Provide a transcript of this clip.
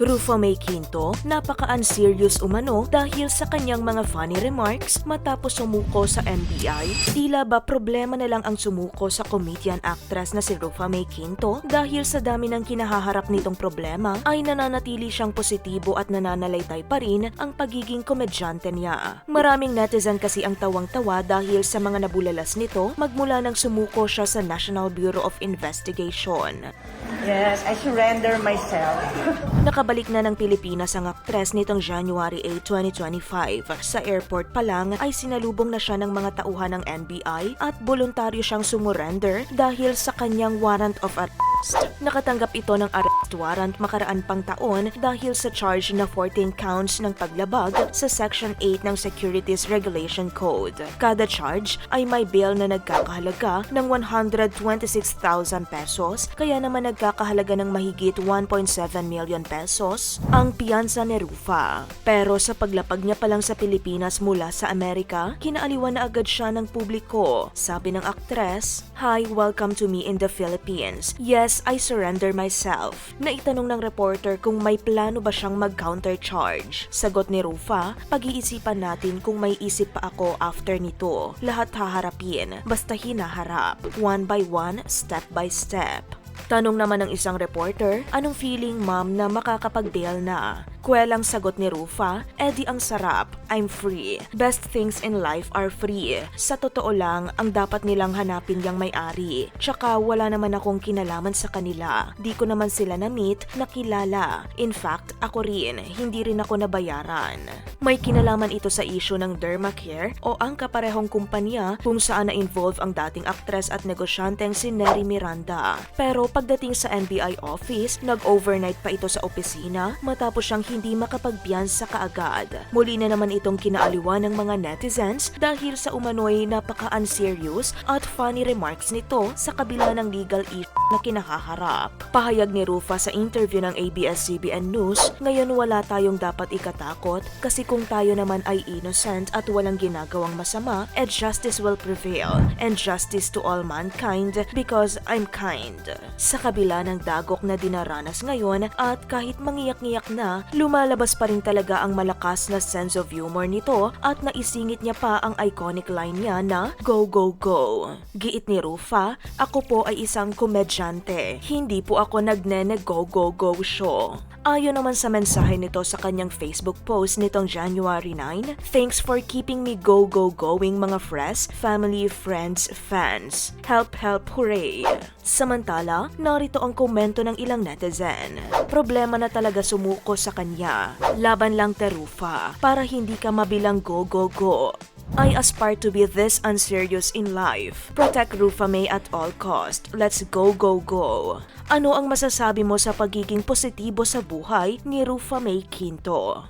Rufa May Quinto, napaka-unserious umano dahil sa kanyang mga funny remarks matapos sumuko sa NBI. Tila ba problema na lang ang sumuko sa comedian actress na si Rufa May Quinto dahil sa dami ng kinahaharap nitong problema ay nananatili siyang positibo at nananalaytay pa rin ang pagiging komedyante niya. Maraming netizen kasi ang tawang-tawa dahil sa mga nabulalas nito magmula nang sumuko siya sa National Bureau of Investigation. Yes, I surrender myself. Nakabalik na ng Pilipinas ang aktres nitong January 8, 2025. Sa airport pa lang ay sinalubong na siya ng mga tauhan ng NBI at voluntaryo siyang sumurrender dahil sa kanyang warrant of arrest. Nakatanggap ito ng arrest warrant makaraan pang taon dahil sa charge na 14 counts ng paglabag sa Section 8 ng Securities Regulation Code. Kada charge ay may bail na nagkakahalaga ng 126,000 pesos, kaya naman nagkakahalaga ng mahigit 1.7 million pesos ang piyansa ni Rufa. Pero sa paglapag niya pa lang sa Pilipinas mula sa Amerika, kinaaliwan na agad siya ng publiko. Sabi ng aktres, "Hi, welcome to me in the Philippines. Yes, I surrender myself." Naitanong ng reporter kung may plano ba siyang mag-counter charge. Sagot ni Rufa, "Pag-iisipan natin kung may isip pa ako after nito. Lahat haharapin, basta hinaharap. One by one, step by step." Tanong naman ng isang reporter, "Anong feeling ma'am na makakapag-bail na?" Kwelang sagot ni Rufa, "Edi ang sarap, I'm free. Best things in life are free. Sa totoo lang, ang dapat nilang hanapin yung may-ari. Tsaka wala naman akong kinalaman sa kanila. Di ko naman sila na-meet, nakilala. In fact, ako rin, hindi rin ako nabayaran." May kinalaman ito sa issue ng Dermacare o ang kaparehong kumpanya kung saan na-involve ang dating aktres at negosyanteng si Neri Miranda. Pero pagdating sa NBI office, nag-overnight pa ito sa opisina matapos siyang hindi makapagpiyansa kaagad. Muli na naman itong kinaaliwan ng mga netizens dahil sa umano'y napaka-unserious at funny remarks nito sa kabila ng legal issue na kinahaharap. Pahayag ni Rufa sa interview ng ABS-CBN News, "Ngayon wala tayong dapat ikatakot kasi kung tayo naman ay innocent at walang ginagawang masama, justice will prevail and justice to all mankind because I'm kind." Sa kabila ng dagok na dinaranas ngayon at kahit mangiyak-ngiyak na, lumalabas pa rin talaga ang malakas na sense of humor nito at naisingit niya pa ang iconic line niya na "Go, go, go." Giit ni Rufa, "Ako po ay isang komedyante. Hindi po ako nagne-go, go, go show." Ayon naman sa mensahe nito sa kanyang Facebook post nitong January 9, "Thanks for keeping me go, go, going mga friends, family, friends, fans. Help, help, hooray." Samantala, narito ang komento ng ilang netizen. "Problema na talaga sumuko sa kanya. Laban lang Rufa, para hindi ka mabilang go, go, go. I aspire to be this unserious in life. Protect Rufa May at all cost. Let's go, go, go." Ano ang masasabi mo sa pagiging positibo sa buhay ni Rufa May Quinto?